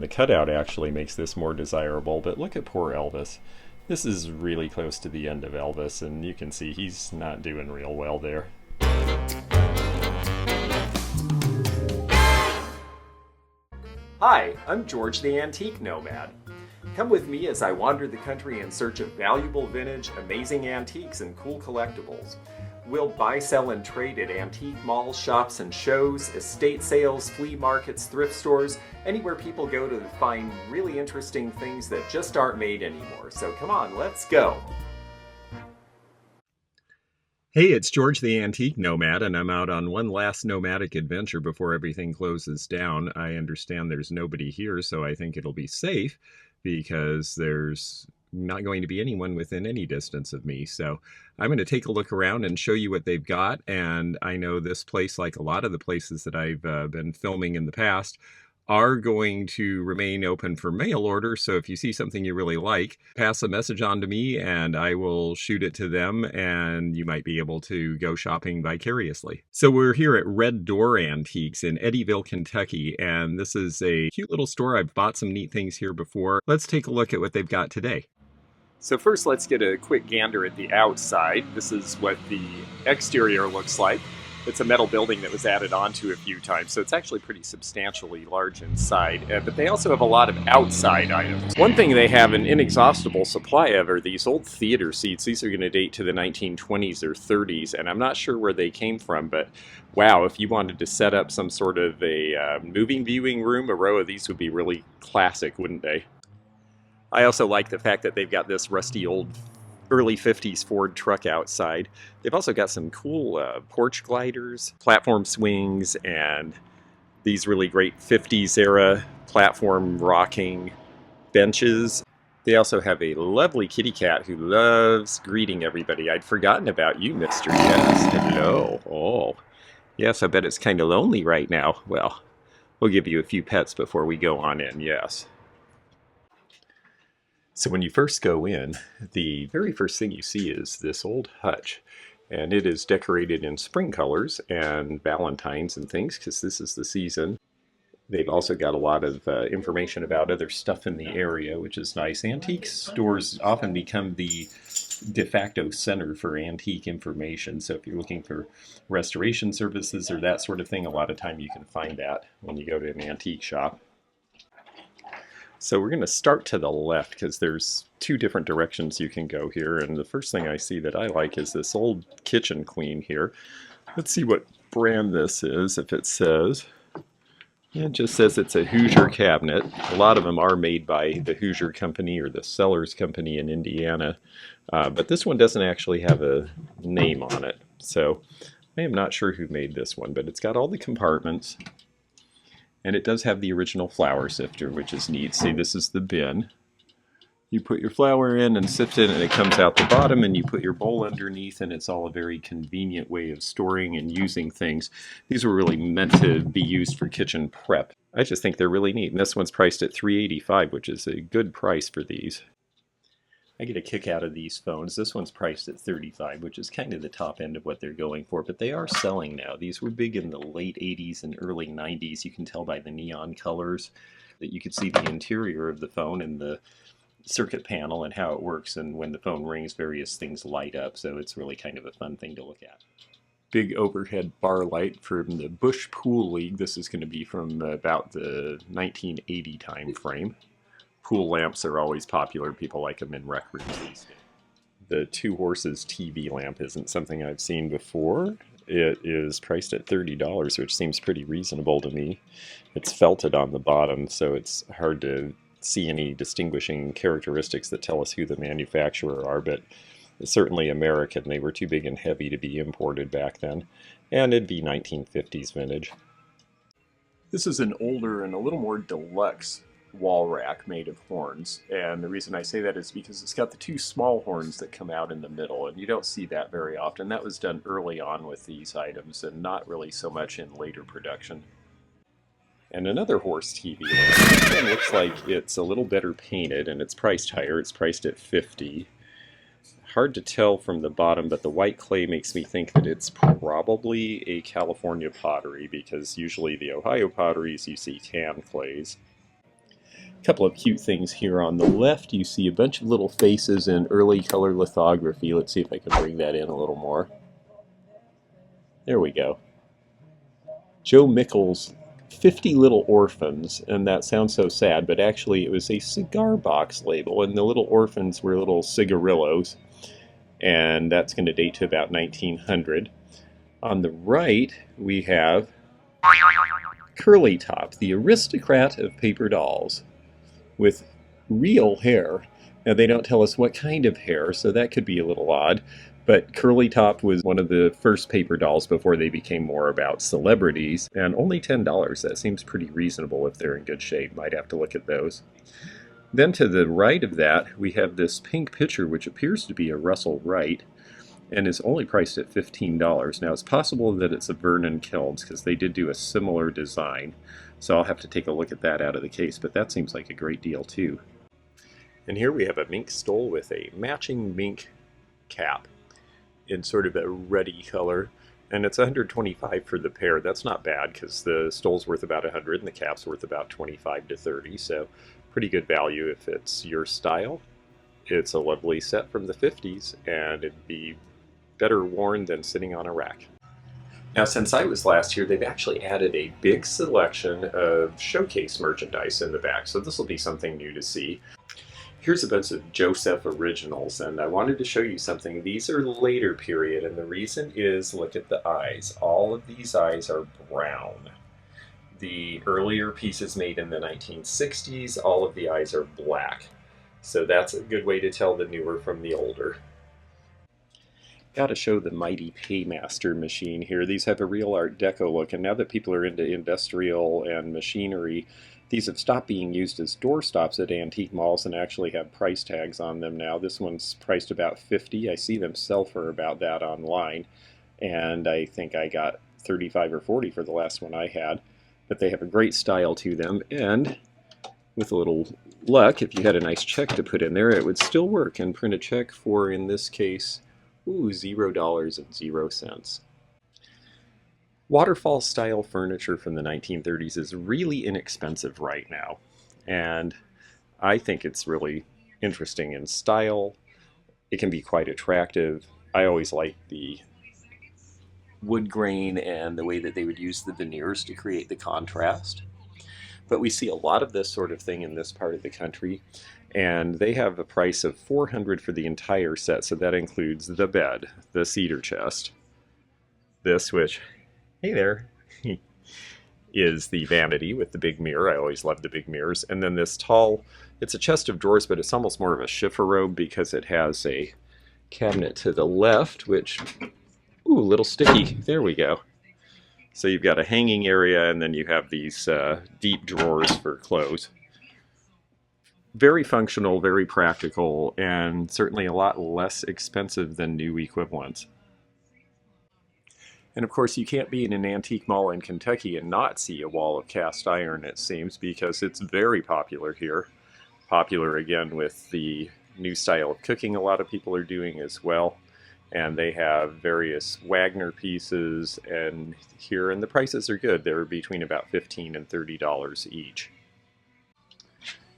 The cutout actually makes this more desirable, but look at poor Elvis. This is really close to the end of Elvis, and you can see he's not doing real well there. Hi, I'm George the Antique Nomad. Come with me as I wander the country in search of valuable vintage, amazing antiques, and cool collectibles. We'll buy, sell, and trade at antique malls, shops, and shows, estate sales, flea markets, thrift stores, anywhere people go to find really interesting things that just aren't made anymore. So come on, let's go! Hey, it's George the Antique Nomad, and I'm out on one last nomadic adventure before everything closes down. I understand there's nobody here, so I think it'll be safe because there's not going to be anyone within any distance of me. So I'm going to take a look around and show you what they've got. And I know this place, like a lot of the places that I've been filming in the past, are going to remain open for mail order. So if you see something you really like, pass a message on to me and I will shoot it to them, and you might be able to go shopping vicariously. So we're here at Red Door Antiques in Eddyville, Kentucky, and this is a cute little store. I've bought some neat things here before. Let's take a look at what they've got today. So first, let's get a quick gander at the outside. This is what the exterior looks like. It's a metal building that was added onto a few times, so it's actually pretty substantially large inside. But they also have a lot of outside items. One thing they have an inexhaustible supply of are these old theater seats. These are going to date to the 1920s or 30s, and I'm not sure where they came from, but wow, if you wanted to set up some sort of a movie viewing room, a row of these would be really classic, wouldn't they? I also like the fact that they've got this rusty old early 50s Ford truck outside. They've also got some cool porch gliders, platform swings, and these really great 50s era platform rocking benches. They also have a lovely kitty cat who loves greeting everybody. I'd forgotten about you, Mr. Yes. Hello. Oh, yes, I bet it's kind of lonely right now. Well, we'll give you a few pets before we go on in, yes. So when you first go in, the very first thing you see is this old hutch, and it is decorated in spring colors and Valentines and things because this is the season. They've also got a lot of information about other stuff in the area, which is nice. Antique stores often become the de facto center for antique information, so if you're looking for restoration services or that sort of thing, a lot of time you can find that when you go to an antique shop. So we're going to start to the left because there's two different directions you can go here, and the first thing I see that I like is this old kitchen queen here. Let's see what brand this is. If it says, it just says it's a Hoosier cabinet. A lot of them are made by the Hoosier Company or the Sellers Company in Indiana, but this one doesn't actually have a name on it. So I am not sure who made this one, but it's got all the compartments. And it does have the original flour sifter, which is neat. See, this is the bin. You put your flour in and sift it, and it comes out the bottom, and you put your bowl underneath, and it's all a very convenient way of storing and using things. These were really meant to be used for kitchen prep. I just think they're really neat. And this one's priced at $385, which is a good price for these. I get a kick out of these phones. This one's priced at $35, which is kind of the top end of what they're going for, but they are selling now. These were big in the late 80s and early 90s. You can tell by the neon colors that you could see the interior of the phone and the circuit panel and how it works, and when the phone rings, various things light up, so it's really kind of a fun thing to look at. Big overhead bar light from the Bush Pool League. This is going to be from about the 1980 time frame. Pool lamps are always popular. People like them in rec rooms these days. The Two Horses TV lamp isn't something I've seen before. It is priced at $30, which seems pretty reasonable to me. It's felted on the bottom, so it's hard to see any distinguishing characteristics that tell us who the manufacturer are, but it's certainly American. They were too big and heavy to be imported back then, and it'd be 1950s vintage. This is an older and a little more deluxe wall rack made of horns, and the reason I say that is because it's got the two small horns that come out in the middle, and you don't see that very often. That was done early on with these items and not really so much in later production. And another horse TV lamp. This one looks like it's a little better painted and it's priced higher. It's priced at $50. Hard to tell from the bottom, but the white clay makes me think that it's probably a California pottery, because usually the Ohio potteries you see tan clays. couple of cute things here. On the left, you see a bunch of little faces in early color lithography. Let's see if I can bring that in a little more. There we go. Joe Mickle's 50 Little Orphans, and that sounds so sad, but actually it was a cigar box label, and the little orphans were little cigarillos, and that's going to date to about 1900. On the right, we have Curly Top, the aristocrat of paper dolls, with real hair. Now, they don't tell us what kind of hair, so that could be a little odd. But Curly Top was one of the first paper dolls before they became more about celebrities, and only $10. That seems pretty reasonable if they're in good shape. Might have to look at those. Then to the right of that, we have this pink picture, which appears to be a Russell Wright, and is only priced at $15. Now, it's possible that it's a Vernon Kilns, because they did do a similar design, so I'll have to take a look at that out of the case, but that seems like a great deal too. And here we have a mink stole with a matching mink cap in sort of a ruddy color, and it's $125 for the pair. That's not bad, because the stole's worth about $100 and the cap's worth about $25 to $30, so pretty good value if it's your style. It's a lovely set from the 50s, and it'd be better worn than sitting on a rack. Now, since I was last here, they've actually added a big selection of showcase merchandise in the back, so this will be something new to see. Here's a bunch of Joseph originals, and I wanted to show you something. These are later period, and the reason is, look at the eyes. All of these eyes are brown. The earlier pieces made in the 1960s, all of the eyes are black. So that's a good way to tell the newer from the older. Got to show the mighty Paymaster machine here. These have a real Art Deco look, and now that people are into industrial and machinery, these have stopped being used as doorstops at antique malls and actually have price tags on them now. This one's priced about $50. I see them sell for about that online, and I think I got $35 or $40 for the last one I had. But they have a great style to them, and with a little luck, if you had a nice check to put in there, it would still work and print a check for, in this case, $0.00. Waterfall style furniture from the 1930s is really inexpensive right now, and I think it's really interesting in style. It can be quite attractive. I always like the wood grain and the way that they would use the veneers to create the contrast. But we see a lot of this sort of thing in this part of the country, and they have a price of $400 for the entire set, so that includes the bed, the cedar chest, this, which, hey there, is the vanity with the big mirror. I always love the big mirrors. And then this tall, it's a chest of drawers, but it's almost more of a chifforobe because it has a cabinet to the left, which, ooh, a little sticky. There we go. So you've got a hanging area, and then you have these deep drawers for clothes. Very functional, very practical, and certainly a lot less expensive than new equivalents. And of course, you can't be in an antique mall in Kentucky and not see a wall of cast iron, it seems, because it's very popular here. Popular again with the new style of cooking a lot of people are doing as well. And they have various Wagner pieces and here, and the prices are good. They're between about $15 and $30 each.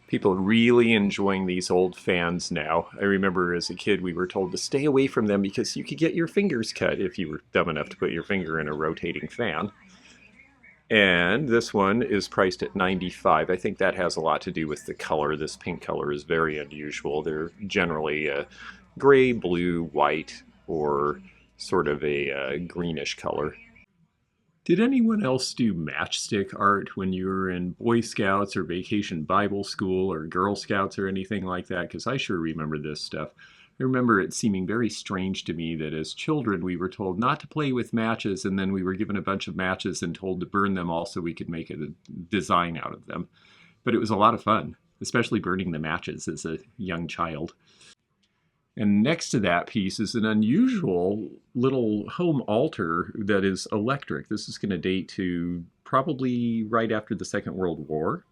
People are really enjoying these old fans now. I remember as a kid we were told to stay away from them because you could get your fingers cut if you were dumb enough to put your finger in a rotating fan. And this one is priced at $95. I think that has a lot to do with the color. This pink color is very unusual. They're generally a gray, blue, white, or sort of a greenish color. Did anyone else do matchstick art when you were in Boy Scouts or Vacation Bible School or Girl Scouts or anything like that? Because I sure remember this stuff. I remember it seeming very strange to me that as children we were told not to play with matches, and then we were given a bunch of matches and told to burn them all so we could make a design out of them. But it was a lot of fun, especially burning the matches as a young child. And next to that piece is an unusual little home altar that is electric. This is going to date to probably right after the Second World War.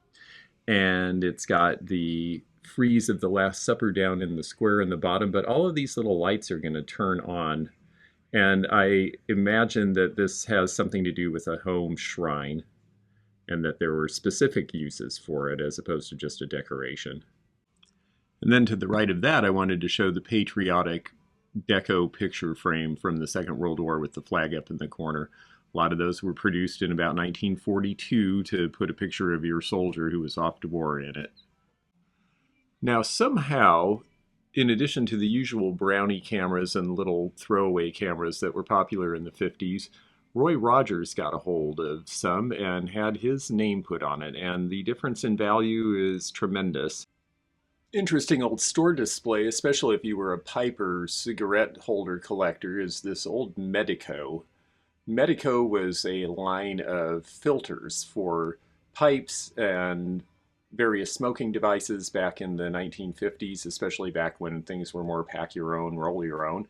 And it's got the frieze of the Last Supper down in the square in the bottom, but all of these little lights are going to turn on. And I imagine that this has something to do with a home shrine. and that there were specific uses for it as opposed to just a decoration. And then to the right of that, I wanted to show the patriotic deco picture frame from the Second World War with the flag up in the corner. A lot of those were produced in about 1942 to put a picture of your soldier who was off to war in it. Now somehow, in addition to the usual brownie cameras and little throwaway cameras that were popular in the 50s, Roy Rogers got a hold of some and had his name put on it, and the difference in value is tremendous. Interesting old store display, especially if you were a pipe or cigarette holder collector, is this old Medico. Medico was a line of filters for pipes and various smoking devices back in the 1950s, especially back when things were more pack your own, roll your own.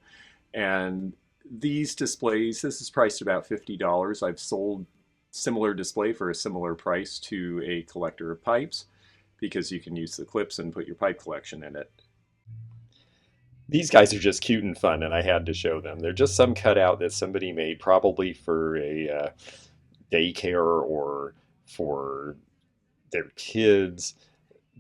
And these displays, this is priced about $50. I've sold similar display for a similar price to a collector of pipes, because you can use the clips and put your pipe collection in it. These guys are just cute and fun, and I had to show them. They're just some cutout that somebody made, probably for a daycare or for their kids.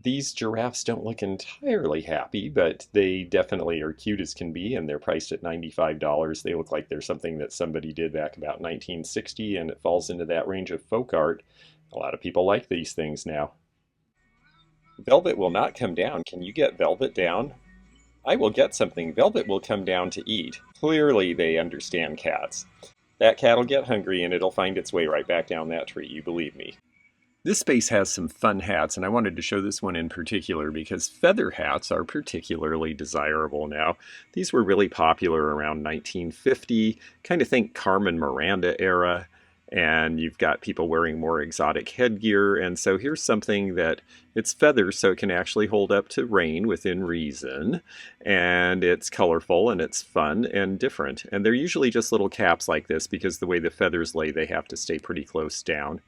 These giraffes don't look entirely happy, but they definitely are cute as can be, and they're priced at $95. They look like they're something that somebody did back about 1960, and it falls into that range of folk art. A lot of people like these things now. Velvet will not come down. Can you get Velvet down? I will get something. Velvet will come down to eat. Clearly they understand cats. That cat will get hungry and it'll find its way right back down that tree, you believe me. This space has some fun hats, and I wanted to show this one in particular because feather hats are particularly desirable now. These were really popular around 1950, kind of think Carmen Miranda era. And you've got people wearing more exotic headgear, and so here's something that it's feathers, so it can actually hold up to rain within reason, and it's colorful and it's fun and different. And they're usually just little caps like this because the way the feathers lay, they have to stay pretty close down.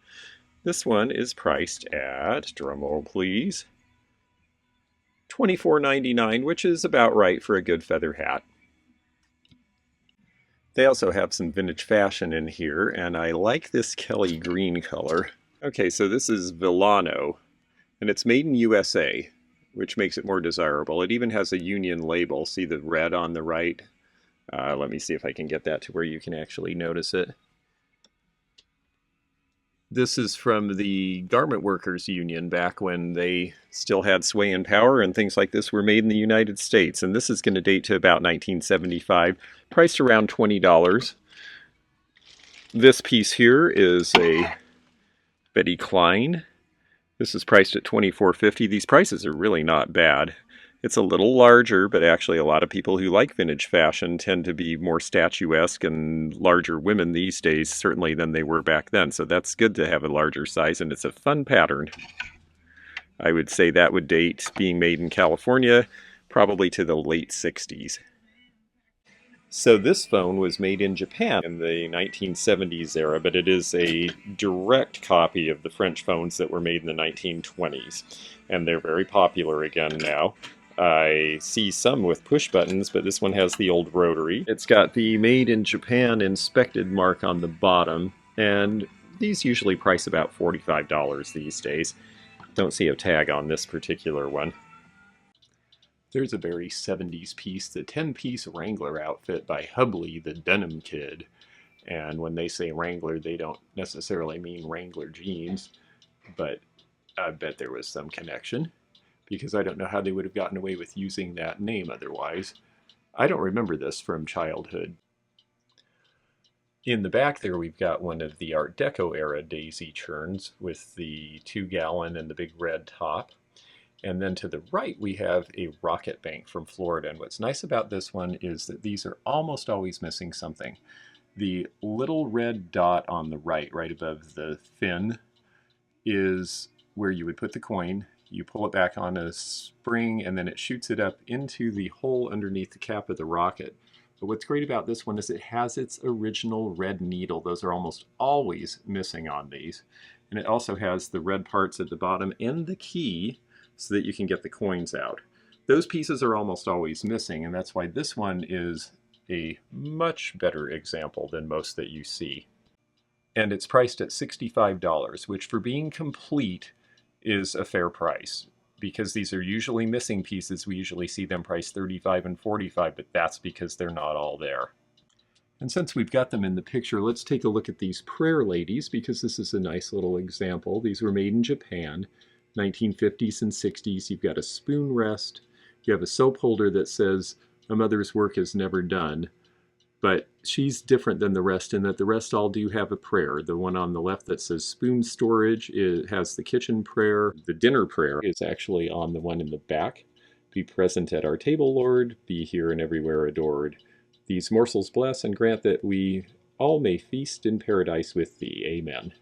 This one is priced at, drumroll please, $24.99, which is about right for a good feather hat. They also have some vintage fashion in here, and I like this Kelly green color. Okay, so this is Villano, and it's made in USA, which makes it more desirable. It even has a Union label. See the red on the right? Let me see if I can get that to where you can actually notice it. This is from the Garment Workers Union back when they still had sway and power, and things like this were made in the United States. And this is going to date to about 1975, priced around $20. This piece here is a Betty Klein. This is priced at $24.50. These prices are really not bad. It's a little larger, but actually a lot of people who like vintage fashion tend to be more statuesque and larger women these days, certainly than they were back then. So that's good to have a larger size, and it's a fun pattern. I would say that would date, being made in California, probably to the late 60s. So this phone was made in Japan in the 1970s era, but it is a direct copy of the French phones that were made in the 1920s. And they're very popular again now. I see some with push buttons, but this one has the old rotary. It's got the Made in Japan inspected mark on the bottom, and these usually price about $45 these days. Don't see a tag on this particular one. There's a very 70s piece, the 10-piece Wrangler outfit by Hubley, the Denim Kid. And when they say Wrangler, they don't necessarily mean Wrangler jeans, but I bet there was some connection, because I don't know how they would have gotten away with using that name otherwise. I don't remember this from childhood. In the back there we've got one of the Art Deco era daisy churns with the 2-gallon and the big red top. And then to the right we have a rocket bank from Florida. And what's nice about this one is that these are almost always missing something. The little red dot on the right above the fin, is where you would put the coin. You pull it back on a spring, and then it shoots it up into the hole underneath the cap of the rocket. But what's great about this one is it has its original red needle. Those are almost always missing on these. And it also has the red parts at the bottom and the key so that you can get the coins out. Those pieces are almost always missing, and that's why this one is a much better example than most that you see. and it's priced at $65, which for being complete is a fair price. Because these are usually missing pieces, we usually see them priced $35 and $45, but that's because they're not all there. And since we've got them in the picture, let's take a look at these prayer ladies, because this is a nice little example. These were made in Japan, 1950s and 60s. You've got a spoon rest. You have a soap holder that says, "A mother's work is never done." But she's different than the rest in that the rest all do have a prayer. The one on the left that says spoon storage, it has the kitchen prayer. The dinner prayer is actually on the one in the back. "Be present at our table, Lord, be here and everywhere adored. These morsels bless and grant that we all may feast in paradise with thee. Amen."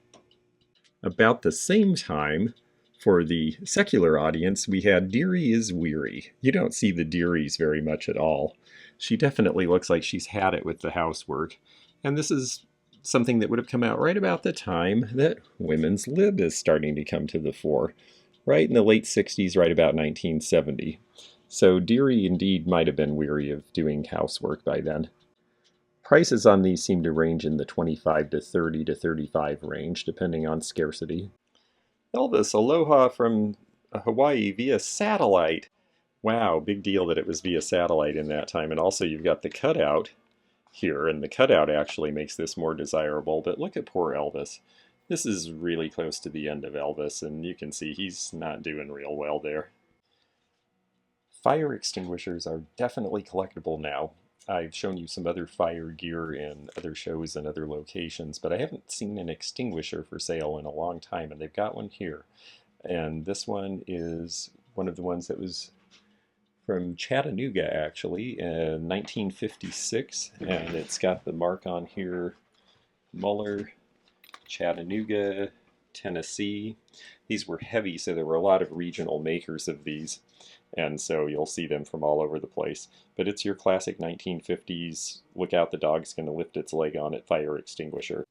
About the same time, for the secular audience, we had "Dearie is weary." You don't see the Dearies very much at all. She definitely looks like she's had it with the housework. And this is something that would have come out right about the time that women's lib is starting to come to the fore. Right in the late 60s, right about 1970. So Dearie indeed might have been weary of doing housework by then. Prices on these seem to range in the 25 to 30 to 35 range, depending on scarcity. Elvis, aloha from Hawaii via satellite. Wow, big deal that it was via satellite in that time. And also you've got the cutout here, and the cutout actually makes this more desirable. But look at poor Elvis. This is really close to the end of Elvis, and you can see he's not doing real well there. Fire extinguishers are definitely collectible now. I've shown you some other fire gear in other shows and other locations, but I haven't seen an extinguisher for sale in a long time, and they've got one here. And this one is one of the ones that was from Chattanooga, actually, in 1956, and it's got the mark on here, Muller, Chattanooga, Tennessee. These were heavy, so there were a lot of regional makers of these, and so you'll see them from all over the place. But it's your classic 1950s, look out, the dog's going to lift its leg on it fire extinguisher.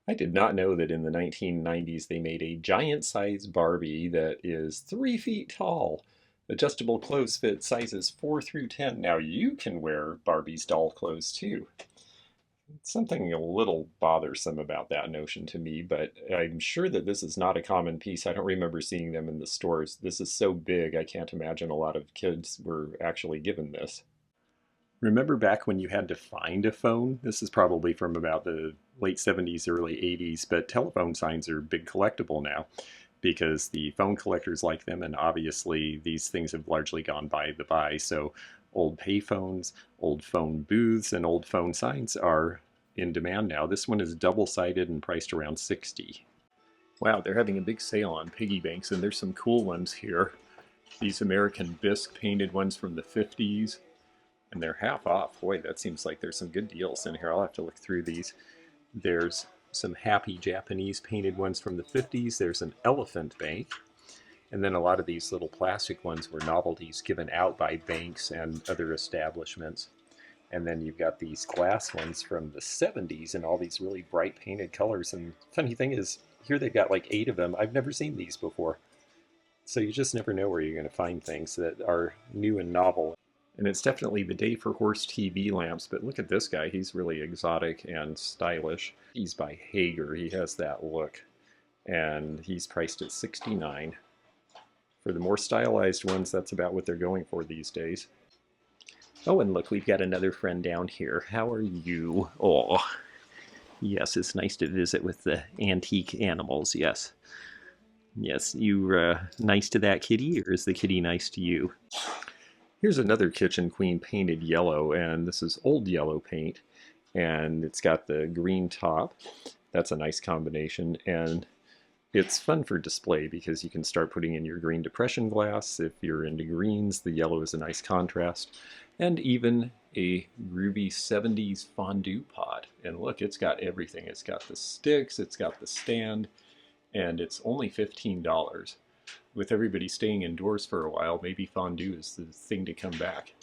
I did not know that in the 1990s they made a giant-size Barbie that is 3 feet tall. Adjustable clothes fit sizes 4 through 10. Now you can wear Barbie's doll clothes too. Something a little bothersome about that notion to me, but I'm sure that this is not a common piece. I don't remember seeing them in the stores. This is so big, I can't imagine a lot of kids were actually given this. Remember back when you had to find a phone? This is probably from about the late 70s, early 80s, but telephone signs are big collectible now, because the phone collectors like them, and obviously these things have largely gone by the by. So old payphones, old phone booths, and old phone signs are in demand now. This one is double-sided and priced around $60. Wow, they're having a big sale on piggy banks, and there's some cool ones here. These American bisque painted ones from the 50s, and they're half off. Boy, that seems like there's some good deals in here. I'll have to look through these. There's some happy Japanese painted ones from the 50s. There's an elephant bank. And then a lot of these little plastic ones were novelties given out by banks and other establishments. And then you've got these glass ones from the 70s and all these really bright painted colors. And funny thing is, here they've got like 8 of them. I've never seen these before. So you just never know where you're going to find things that are new and novel. And it's definitely the day for horse TV lamps, but look at this guy. He's really exotic and stylish. He's by Haeger. He has that look. And he's priced at $69. For the more stylized ones, that's about what they're going for these days. Oh, and look, we've got another friend down here. How are you? Oh, yes, it's nice to visit with the antique animals, yes. Yes, you nice to that kitty, or is the kitty nice to you? Here's another Kitchen Queen painted yellow, and this is old yellow paint, and it's got the green top. That's a nice combination, and it's fun for display because you can start putting in your green depression glass. If you're into greens, the yellow is a nice contrast, and even a groovy 70s fondue pot. And look, it's got everything. It's got the sticks, it's got the stand, and it's only $15. With everybody staying indoors for a while, maybe fondue is the thing to come back.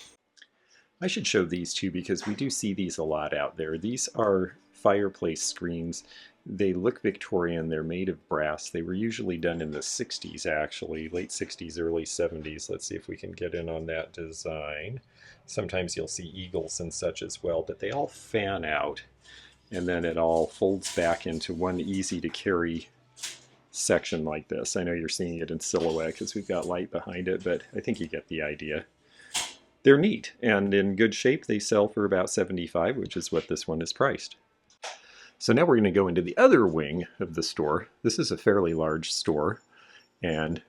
I should show these too because we do see these a lot out there. These are Fireplace Screams. They look Victorian. They're made of brass. They were usually done in the 60s, actually, late 60s, early 70s. Let's see if we can get in on that design. Sometimes you'll see eagles and such as well, but they all fan out. and then it all folds back into one easy to carry section like this. I know you're seeing it in silhouette because we've got light behind it, but I think you get the idea. They're neat and in good shape. They sell for about $75, which is what this one is priced. So now we're going to go into the other wing of the store. This is a fairly large store, and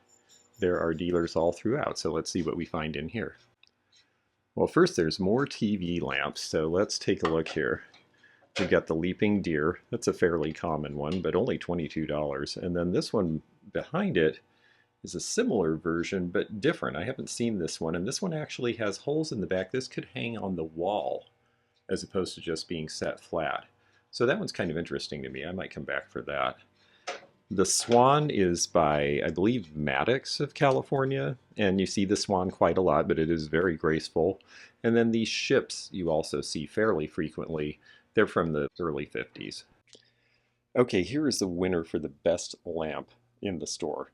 there are dealers all throughout. So let's see what we find in here. Well, first there's more TV lamps, so let's take a look here. We've got the Leaping Deer. That's a fairly common one, but only $22. And then this one behind it is a similar version, but different. I haven't seen this one, and this one actually has holes in the back. This could hang on the wall as opposed to just being set flat. So that one's kind of interesting to me. I might come back for that. The Swan is by, I believe, Maddox of California, and you see the Swan quite a lot, but it is very graceful. And then these ships you also see fairly frequently. They're from the early 50s. Okay, here is the winner for the best lamp in the store.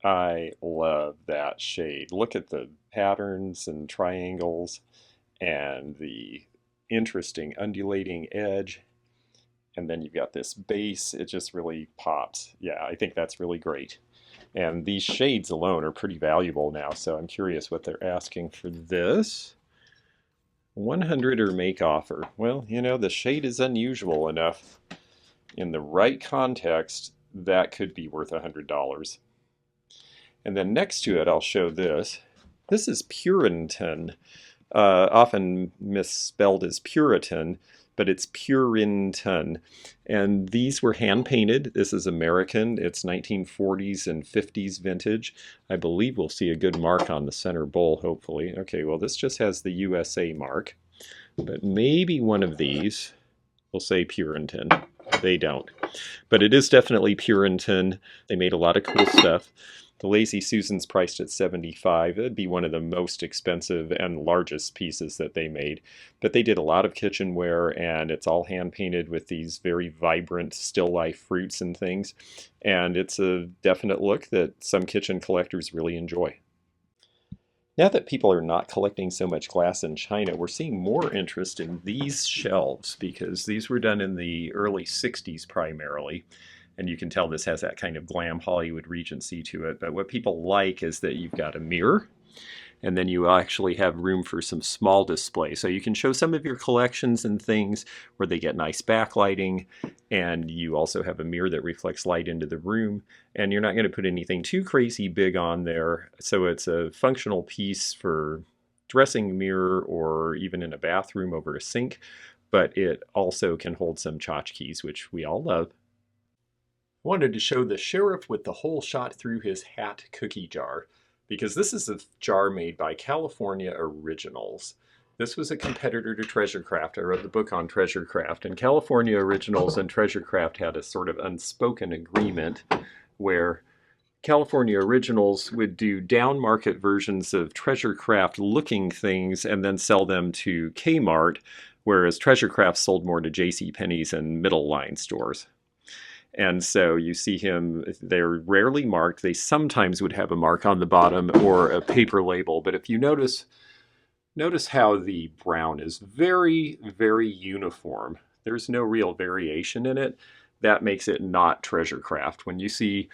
I love that shade. Look at the patterns and triangles and the interesting undulating edge. And then you've got this base. It just really pops. Yeah, I think that's really great. And these shades alone are pretty valuable now, so I'm curious what they're asking for this. 100 or make offer. Well, you know, the shade is unusual enough. In the right context, that could be worth $100. And then next to it, I'll show this. This is Puritan, often misspelled as Puritan, but it's Purinton. And these were hand painted. This is American. It's 1940s and 50s vintage. I believe we'll see a good mark on the center bowl, hopefully. Okay, well, this just has the USA mark, but maybe one of these will say Puritan. They don't. But it is definitely Puritan. They made a lot of cool stuff. The Lazy Susan's priced at $75. It'd be one of the most expensive and largest pieces that they made. But they did a lot of kitchenware, and it's all hand painted with these very vibrant still life fruits and things. And it's a definite look that some kitchen collectors really enjoy. Now that people are not collecting so much glass and china, we're seeing more interest in these shelves because these were done in the early 60s primarily. And you can tell this has that kind of glam Hollywood Regency to it. But what people like is that you've got a mirror, and then you actually have room for some small display. So you can show some of your collections and things where they get nice backlighting, and you also have a mirror that reflects light into the room, and you're not going to put anything too crazy big on there. So it's a functional piece for dressing mirror or even in a bathroom over a sink, but it also can hold some tchotchkes, which we all love. Wanted to show the sheriff with the hole shot through his hat cookie jar, because this is a jar made by California Originals. This was a competitor to Treasurecraft. I wrote the book on Treasurecraft, and California Originals and Treasurecraft had a sort of unspoken agreement where California Originals would do down market versions of Treasurecraft looking things and then sell them to Kmart, whereas Treasurecraft sold more to JCPenney's and middle line stores. And so you see him, they're rarely marked. They sometimes would have a mark on the bottom or a paper label. But if you notice how the brown is very, very uniform. There's no real variation in it. That makes it not Treasurecraft. When you see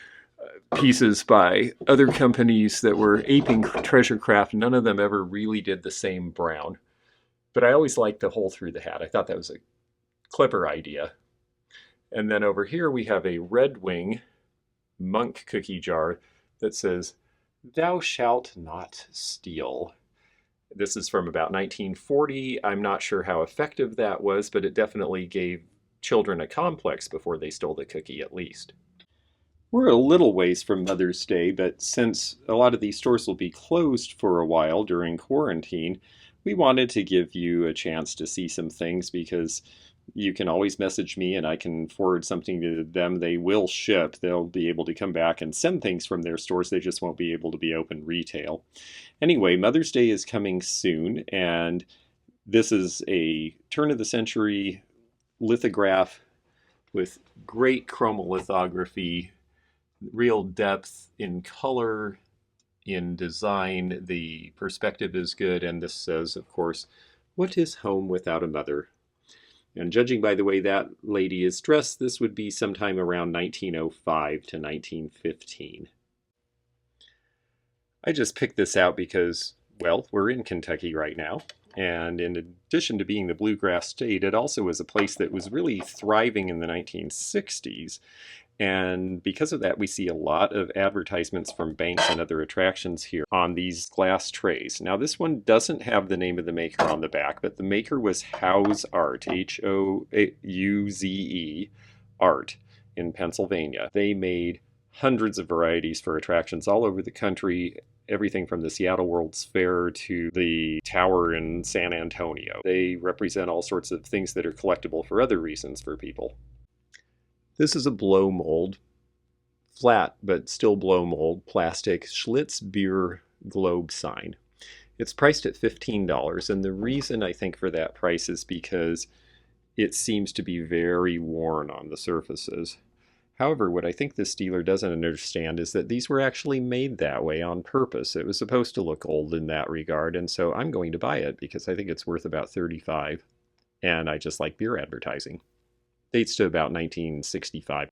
pieces by other companies that were aping Treasurecraft, none of them ever really did the same brown. But I always liked the hole through the hat. I thought that was a clever idea. And then over here we have a Red Wing monk cookie jar that says, "Thou shalt not steal." This is from about 1940. I'm not sure how effective that was, but it definitely gave children a complex before they stole the cookie, at least. We're a little ways from Mother's Day, but since a lot of these stores will be closed for a while during quarantine, we wanted to give you a chance to see some things because you can always message me and I can forward something to them. They will ship. They'll be able to come back and send things from their stores. They just won't be able to be open retail. Anyway, Mother's Day is coming soon, and this is a turn of the century lithograph with great chromolithography, real depth in color, in design. The perspective is good, and this says, of course, "What is home without a mother?" And judging by the way that lady is dressed, this would be sometime around 1905 to 1915. I just picked this out because, well, we're in Kentucky right now. And in addition to being the bluegrass state, it also was a place that was really thriving in the 1960s. And because of that, we see a lot of advertisements from banks and other attractions here on these glass trays. Now, this one doesn't have the name of the maker on the back, but the maker was Houze Art, Houze Art, in Pennsylvania. They made hundreds of varieties for attractions all over the country, everything from the Seattle World's Fair to the tower in San Antonio. They represent all sorts of things that are collectible for other reasons for people. This is a blow mold, flat but still blow mold, plastic Schlitz beer globe sign. It's priced at $15, and the reason I think for that price is because it seems to be very worn on the surfaces. However, what I think this dealer doesn't understand is that these were actually made that way on purpose. It was supposed to look old in that regard, and so I'm going to buy it because I think it's worth about $35, and I just like beer advertising. Dates to about 1965.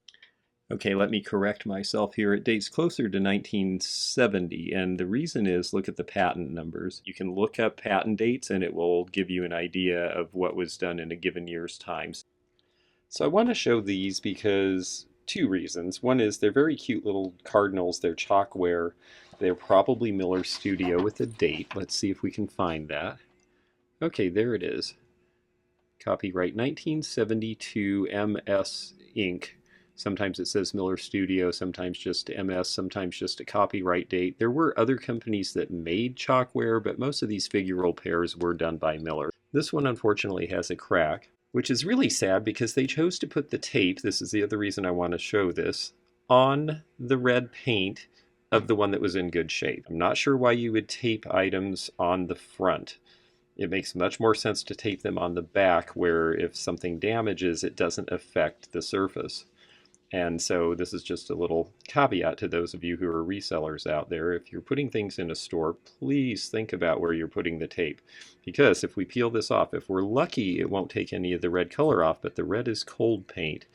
Okay, let me correct myself here. It dates closer to 1970, and the reason is, look at the patent numbers. You can look up patent dates and it will give you an idea of what was done in a given year's time. So I want to show these because two reasons. One is they're very cute little cardinals. They're chalkware. They're probably Miller Studio with a date. Let's see if we can find that. Okay, there it is. Copyright 1972 MS Inc. Sometimes it says Miller Studio, sometimes just MS, sometimes just a copyright date. There were other companies that made chalkware, but most of these figural pairs were done by Miller. This one unfortunately has a crack, which is really sad because they chose to put the tape, this is the other reason I want to show this, on the red paint of the one that was in good shape. I'm not sure why you would tape items on the front. It makes much more sense to tape them on the back where if something damages, it doesn't affect the surface. And so this is just a little caveat to those of you who are resellers out there. If you're putting things in a store, please think about where you're putting the tape. Because if we peel this off, if we're lucky, it won't take any of the red color off, but the red is cold paint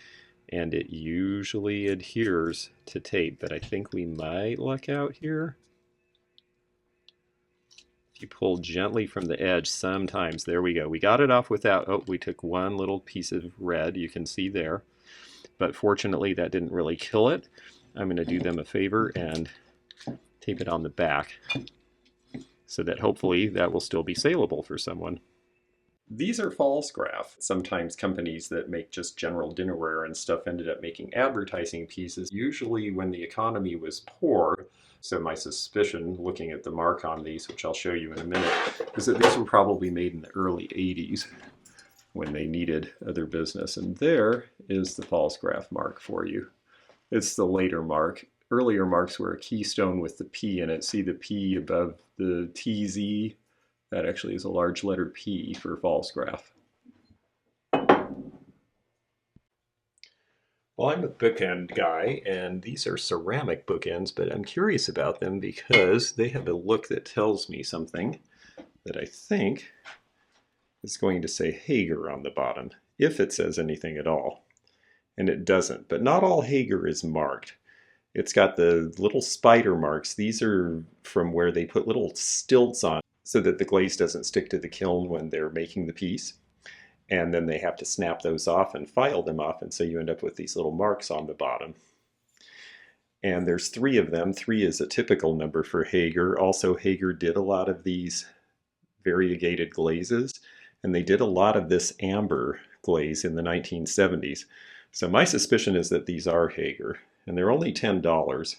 and it usually adheres to tape. But I think we might luck out here. You pull gently from the edge sometimes. There we go. We got it off without, oh, we took one little piece of red, you can see there. But fortunately that didn't really kill it. I'm going to do them a favor and tape it on the back so that hopefully that will still be saleable for someone. These are false graph. Sometimes companies that make just general dinnerware and stuff ended up making advertising pieces, usually when the economy was poor. So my suspicion, looking at the mark on these, which I'll show you in a minute, is that these were probably made in the early 80s when they needed other business. And there is the false graph mark for you. It's the later mark. Earlier marks were a keystone with the P in it. See the P above the TZ? That actually is a large letter P for false graph. Well, I'm a bookend guy, and these are ceramic bookends, but I'm curious about them because they have a look that tells me something that I think is going to say Haeger on the bottom, if it says anything at all. And it doesn't, but not all Haeger is marked. It's got the little spider marks. These are from where they put little stilts on so that the glaze doesn't stick to the kiln when they're making the piece. And then they have to snap those off and file them off, and so you end up with these little marks on the bottom. And there's 3 of them. 3 is a typical number for Haeger. Also, Haeger did a lot of these variegated glazes, and they did a lot of this amber glaze in the 1970s. So my suspicion is that these are Haeger, and they're only $10,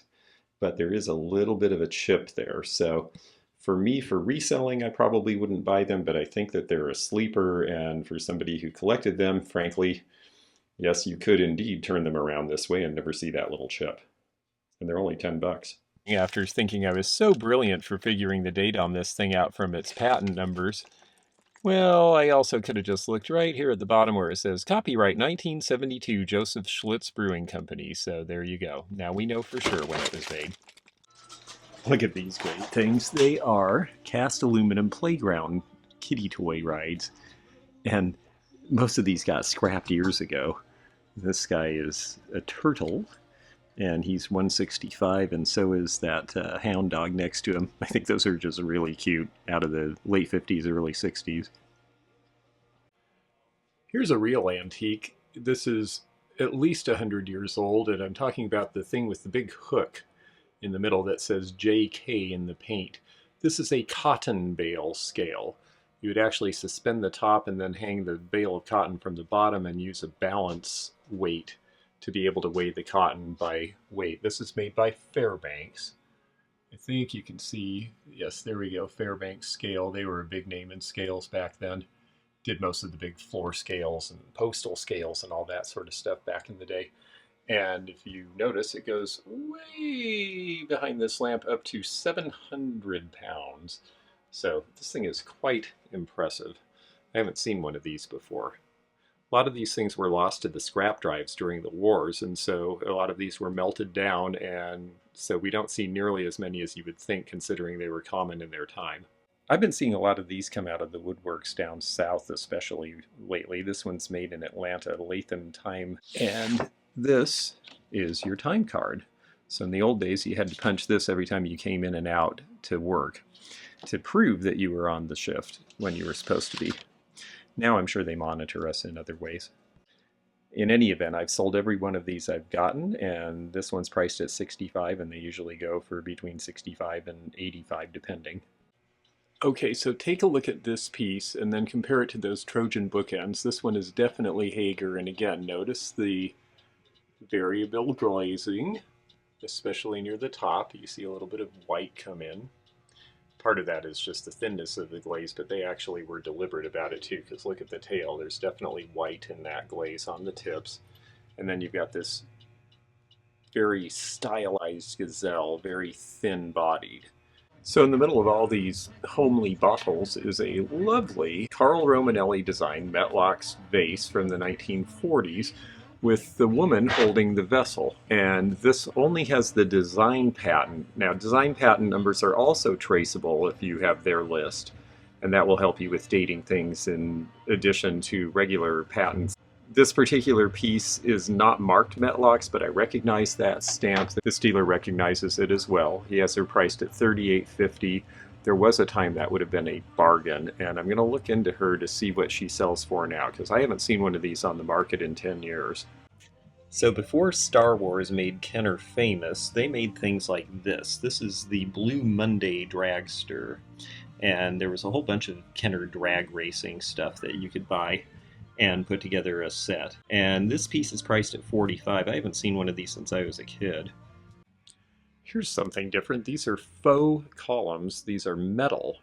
but there is a little bit of a chip there. So for me, for reselling, I probably wouldn't buy them, but I think that they're a sleeper, and for somebody who collected them, frankly, yes, you could indeed turn them around this way and never see that little chip. And they're only $10. After thinking I was so brilliant for figuring the date on this thing out from its patent numbers, well, I also could have just looked right here at the bottom where it says copyright 1972 Joseph Schlitz Brewing Company. So there you go. Now we know for sure when it was made. Look at these great things. They are cast aluminum playground kitty toy rides. And Most of these got scrapped years ago. This guy is a turtle, and he's 165, and so is that hound dog next to him. I think those are just really cute, out of the late 50s, early 60s. Here's a real antique. This is at least 100 years old, and I'm talking about the thing with the big hook in the middle that says JK in the paint. This is a cotton bale scale. You would actually suspend the top and then hang the bale of cotton from the bottom and use a balance weight to be able to weigh the cotton by weight. This is made by Fairbanks. I think you can see, yes, there we go, Fairbanks scale. They were a big name in scales back then. Did most of the big floor scales and postal scales and all that sort of stuff back in the day. And if you notice, it goes way behind this lamp up to 700 pounds. So this thing is quite impressive. I haven't seen one of these before. A lot of these things were lost to the scrap drives during the wars, and so a lot of these were melted down, and so we don't see nearly as many as you would think, considering they were common in their time. I've been seeing a lot of these come out of the woodworks down south, especially lately. This one's made in Atlanta, Latham Time, and this is your time card. So in the old days, you had to punch this every time you came in and out to work to prove that you were on the shift when you were supposed to be. Now I'm sure they monitor us in other ways. In any event, I've sold every one of these I've gotten, and this one's priced at $65, and they usually go for between $65 and $85 depending. Okay, so take a look at this piece and then compare it to those Trojan bookends. This one is definitely Haeger, and again, notice the variable glazing, especially near the top. You see a little bit of white come in. Part of that is just the thinness of the glaze, but they actually were deliberate about it too, because look at the tail. There's definitely white in that glaze on the tips. And then you've got this very stylized gazelle, very thin-bodied. So in the middle of all these homely bottles is a lovely Carl Romanelli designed Metlox vase from the 1940s, with the woman holding the vessel. And this only has the design patent. Now, design patent numbers are also traceable if you have their list, and that will help you with dating things in addition to regular patents. This particular piece is not marked Metlox, but I recognize that stamp. This dealer recognizes it as well. He has her priced at $38.50. There was a time that would have been a bargain, and I'm going to look into her to see what she sells for now, because I haven't seen one of these on the market in 10 years. So before Star Wars made Kenner famous, they made things like this. This is the Blue Monday Dragster, and there was a whole bunch of Kenner drag racing stuff that you could buy and put together a set. And this piece is priced at $45. I haven't seen one of these since I was a kid. Here's something different. These are faux columns. These are metal.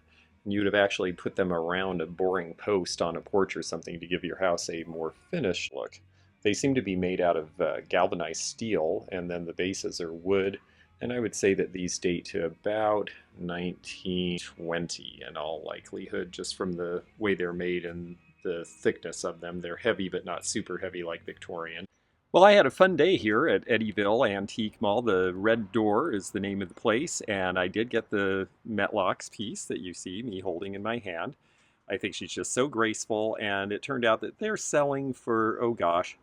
And you would have actually put them around a boring post on a porch or something to give your house a more finished look. They seem to be made out of galvanized steel, and then the bases are wood. And I would say that these date to about 1920 in all likelihood, just from the way they're made and the thickness of them. They're heavy, but not super heavy like Victorian. Well, I had a fun day here at Eddyville Antique Mall. The Red Door is the name of the place, and I did get the Metlox piece that you see me holding in my hand. I think she's just so graceful, and it turned out that they're selling for, oh gosh,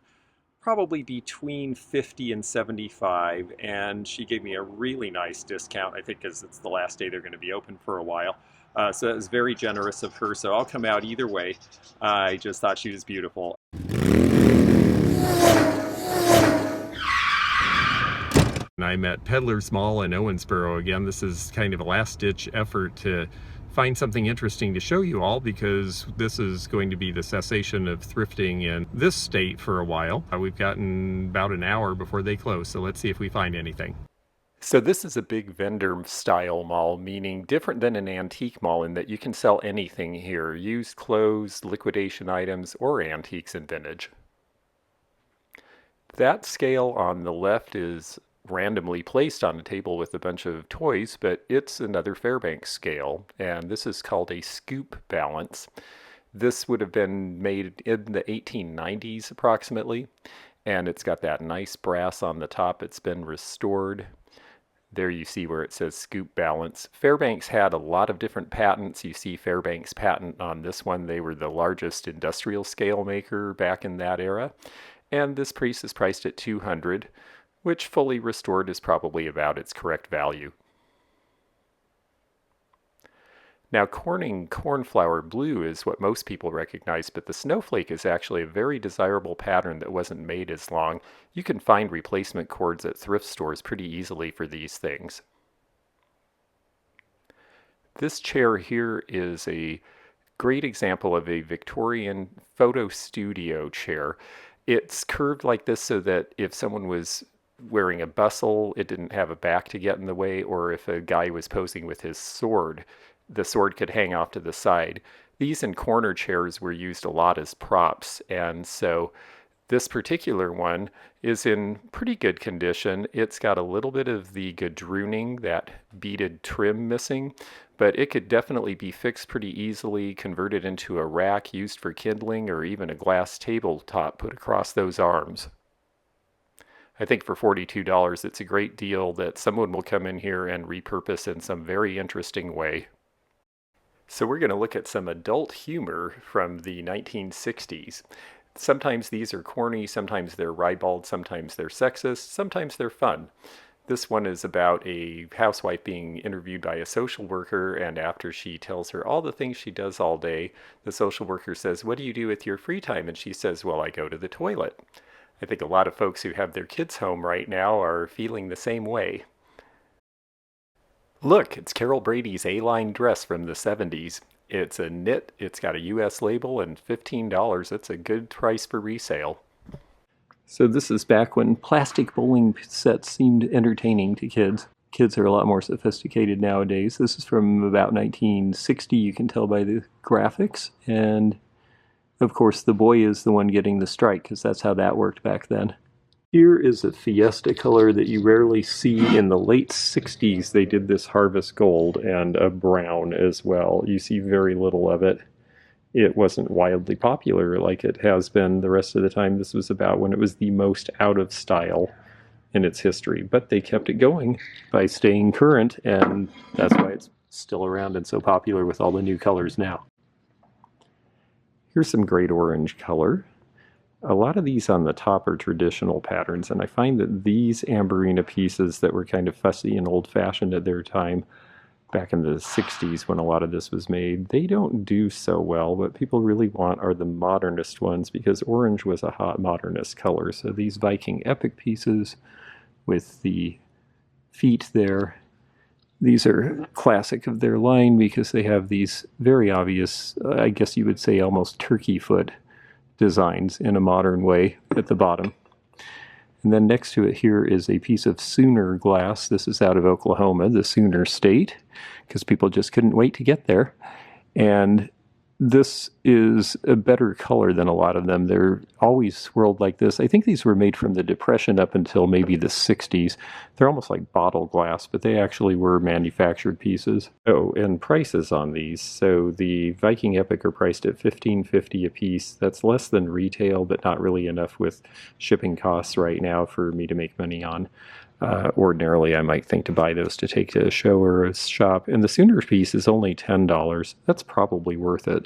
probably between $50 and $75, and she gave me a really nice discount, I think because it's the last day they're going to be open for a while. So that was very generous of her, so I'll come out either way. I just thought she was beautiful. I'm at Peddler's Mall in Owensboro again. This is kind of a last-ditch effort to find something interesting to show you all, because this is going to be the cessation of thrifting in this state for a while. We've gotten about an hour before they close, so let's see if we find anything. So this is a big vendor style mall, meaning different than an antique mall in that you can sell anything here: used clothes, liquidation items, or antiques and vintage. That scale on the left is randomly placed on a table with a bunch of toys, but it's another Fairbanks scale, and this is called a scoop balance. This would have been made in the 1890s approximately, and it's got that nice brass on the top. It's been restored. There you see where it says scoop balance. Fairbanks had a lot of different patents. You see Fairbanks' patent on this one. They were the largest industrial scale maker back in that era. And this piece is priced at $200, which fully restored is probably about its correct value. Now, Corning Cornflower Blue is what most people recognize, but the Snowflake is actually a very desirable pattern that wasn't made as long. You can find replacement cords at thrift stores pretty easily for these things. This chair here is a great example of a Victorian photo studio chair. It's curved like this so that if someone was wearing a bustle, it didn't have a back to get in the way, or if a guy was posing with his sword, the sword could hang off to the side. These and corner chairs were used a lot as props, and so this particular one is in pretty good condition. It's got a little bit of the gadrooning, that beaded trim missing, but it could definitely be fixed pretty easily, converted into a rack used for kindling, or even a glass tabletop put across those arms. I think for $42 it's a great deal that someone will come in here and repurpose in some very interesting way. So we're going to look at some adult humor from the 1960s. Sometimes these are corny, sometimes they're ribald, sometimes they're sexist, sometimes they're fun. This one is about a housewife being interviewed by a social worker, and after she tells her all the things she does all day, the social worker says, "What do you do with your free time?" And she says, "Well, I go to the toilet." I think a lot of folks who have their kids home right now are feeling the same way. Look, it's Carol Brady's A-line dress from the 70s. It's a knit, it's got a US label, and $15. It's a good price for resale. So this is back when plastic bowling sets seemed entertaining to kids. Kids are a lot more sophisticated nowadays. This is from about 1960, you can tell by the graphics. And of course the boy is the one getting the strike, because that's how that worked back then. Here is a Fiesta color that you rarely see. In the late 60s, they did this Harvest Gold and a brown as well. You see very little of it. It wasn't wildly popular like it has been the rest of the time. This was about when it was the most out of style in its history. But they kept it going by staying current, and that's why it's still around and so popular with all the new colors now. Here's some great orange color. A lot of these on the top are traditional patterns, and I find that these Amberina pieces that were kind of fussy and old-fashioned at their time, back in the 60s when a lot of this was made, they don't do so well. What people really want are the modernist ones, because orange was a hot modernist color. So these Viking epic pieces with the feet there, these are classic of their line because they have these very obvious, I guess you would say almost turkey foot designs in a modern way at the bottom. And then next to it here is a piece of Sooner glass. This is out of Oklahoma, the Sooner State, because people just couldn't wait to get there. And this is a better color than a lot of them. They're always swirled like this. I think these were made from the Depression up until maybe the 60s. They're almost like bottle glass, but they actually were manufactured pieces. Oh, and prices on these. So the Viking Epic are priced at $15.50 a piece. That's less than retail, but not really enough with shipping costs right now for me to make money on. Ordinarily, I might think to buy those to take to a show or a shop. And the Sooner piece is only $10. That's probably worth it.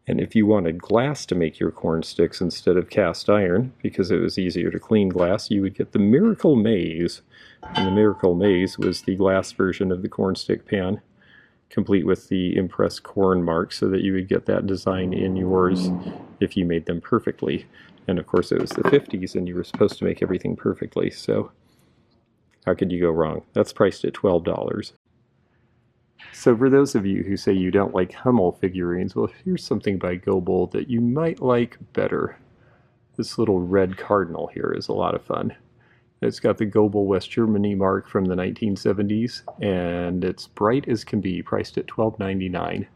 And if you wanted glass to make your corn sticks instead of cast iron, because it was easier to clean glass, you would get the Miracle Maze. And the Miracle Maze was the glass version of the corn stick pan, complete with the impressed corn mark, so that you would get that design in yours if you made them perfectly. And of course, it was the 50s, and you were supposed to make everything perfectly, so how could you go wrong? That's priced at $12. So for those of you who say you don't like Hummel figurines, well, here's something by Goebel that you might like better. This little red cardinal here is a lot of fun. It's got the Goebel West Germany mark from the 1970s, and it's bright as can be, priced at $12.99. I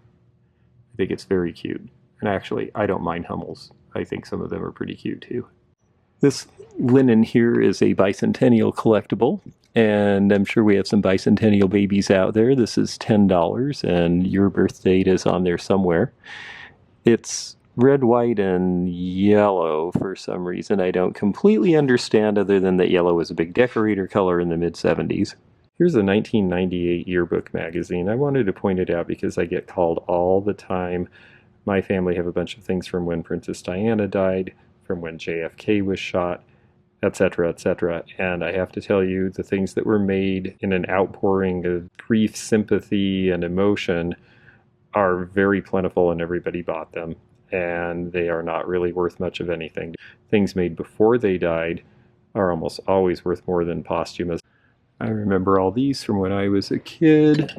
think it's very cute. And actually, I don't mind Hummels. I think some of them are pretty cute too. This linen here is a bicentennial collectible, and I'm sure we have some bicentennial babies out there. This is $10, and your birth date is on there somewhere. It's red, white, and yellow for some reason. I don't completely understand, other than that yellow was a big decorator color in the mid-70s. Here's a 1998 yearbook magazine. I wanted to point it out because I get called all the time. My family have a bunch of things from when Princess Diana died, from when JFK was shot, etc., etc. And I have to tell you, the things that were made in an outpouring of grief, sympathy, and emotion are very plentiful, and everybody bought them. And they are not really worth much of anything. Things made before they died are almost always worth more than posthumous. I remember all these from when I was a kid.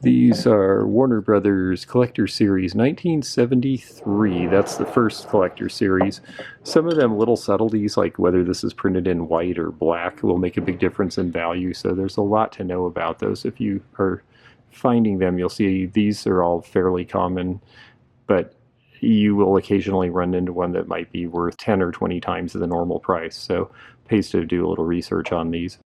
These are Warner Brothers Collector Series 1973. That's the first Collector Series. Some of them little subtleties, like whether this is printed in white or black, will make a big difference in value. So there's a lot to know about those. If you are finding them, you'll see these are all fairly common, but you will occasionally run into one that might be worth 10 or 20 times the normal price. So it pays to do a little research on these.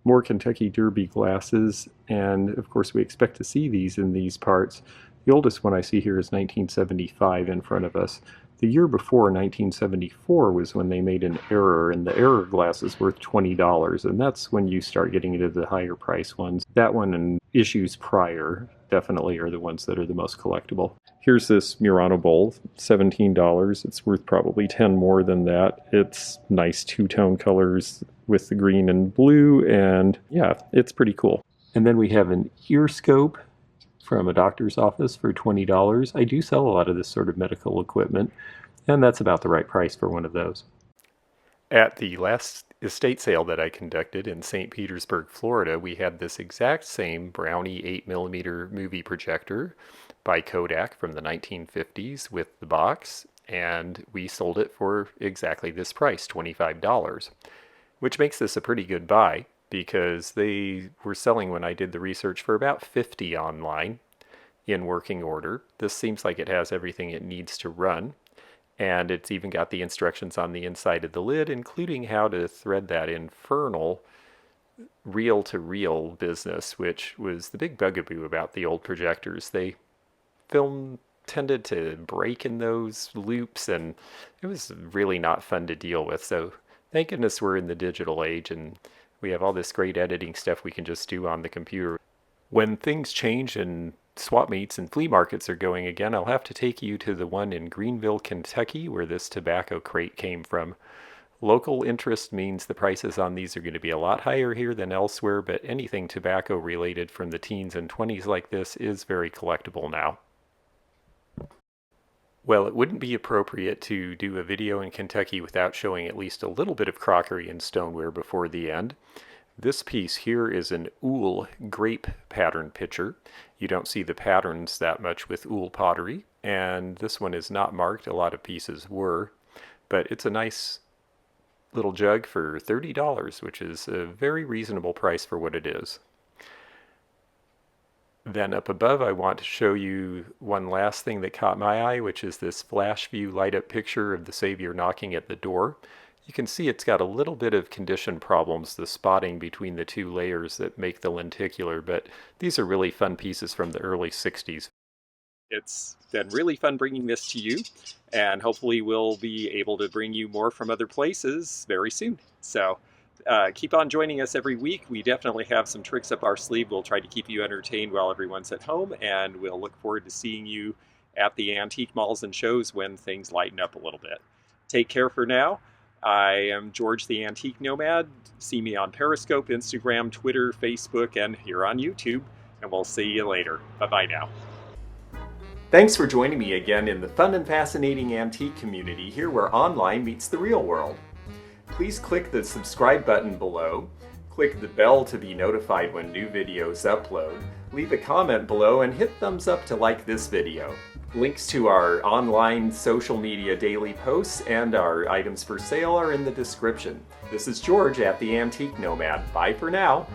More Kentucky Derby glasses, and of course we expect to see these in these parts. The oldest one I see here is 1975 in front of us. The year before, 1974, was when they made an error, and the error glass is worth $20, and that's when you start getting into the higher price ones. That one and issues prior definitely are the ones that are the most collectible. Here's this Murano bowl, $17. It's worth probably 10 more than that. It's nice two-tone colors with the green and blue, and yeah, it's pretty cool. And then we have an ear scope from a doctor's office for $20. I do sell a lot of this sort of medical equipment, and that's about the right price for one of those. At the last estate sale that I conducted in St. Petersburg, Florida, we had this exact same Brownie 8mm movie projector by Kodak from the 1950s with the box, and we sold it for exactly this price, $25, which makes this a pretty good buy because they were selling, when I did the research, for about $50 online in working order. This seems like it has everything it needs to run. And it's even got the instructions on the inside of the lid, including how to thread that infernal reel-to-reel business, which was the big bugaboo about the old projectors. Film tended to break in those loops, and it was really not fun to deal with. So thank goodness we're in the digital age, and we have all this great editing stuff we can just do on the computer. When things change and swap meets and flea markets are going again, I'll have to take you to the one in Greenville, Kentucky, where this tobacco crate came from. Local interest means the prices on these are going to be a lot higher here than elsewhere, but anything tobacco related from the teens and 20s like this is very collectible now. Well, it wouldn't be appropriate to do a video in Kentucky without showing at least a little bit of crockery and stoneware before the end. This piece here is an Oul grape pattern pitcher. You don't see the patterns that much with Oul pottery, and this one is not marked. A lot of pieces were, but it's a nice little jug for $30, which is a very reasonable price for what it is. Then up above, I want to show you one last thing that caught my eye, which is this flash view light-up picture of the Savior knocking at the door. You can see it's got a little bit of condition problems, the spotting between the two layers that make the lenticular, but these are really fun pieces from the early 60s. It's been really fun bringing this to you, and hopefully we'll be able to bring you more from other places very soon. So keep on joining us every week. We definitely have some tricks up our sleeve. We'll try to keep you entertained while everyone's at home, and we'll look forward to seeing you at the antique malls and shows when things lighten up a little bit. Take care for now. I am George the Antique Nomad. See me on Periscope, Instagram, Twitter, Facebook, and here on YouTube. And we'll see you later. Bye-bye now. Thanks for joining me again in the fun and fascinating antique community, here where online meets the real world. Please click the subscribe button below. Click the bell to be notified when new videos upload. Leave a comment below and hit thumbs up to like this video. Links to our online social media daily posts and our items for sale are in the description. This is George at the Antique Nomad. Bye for now.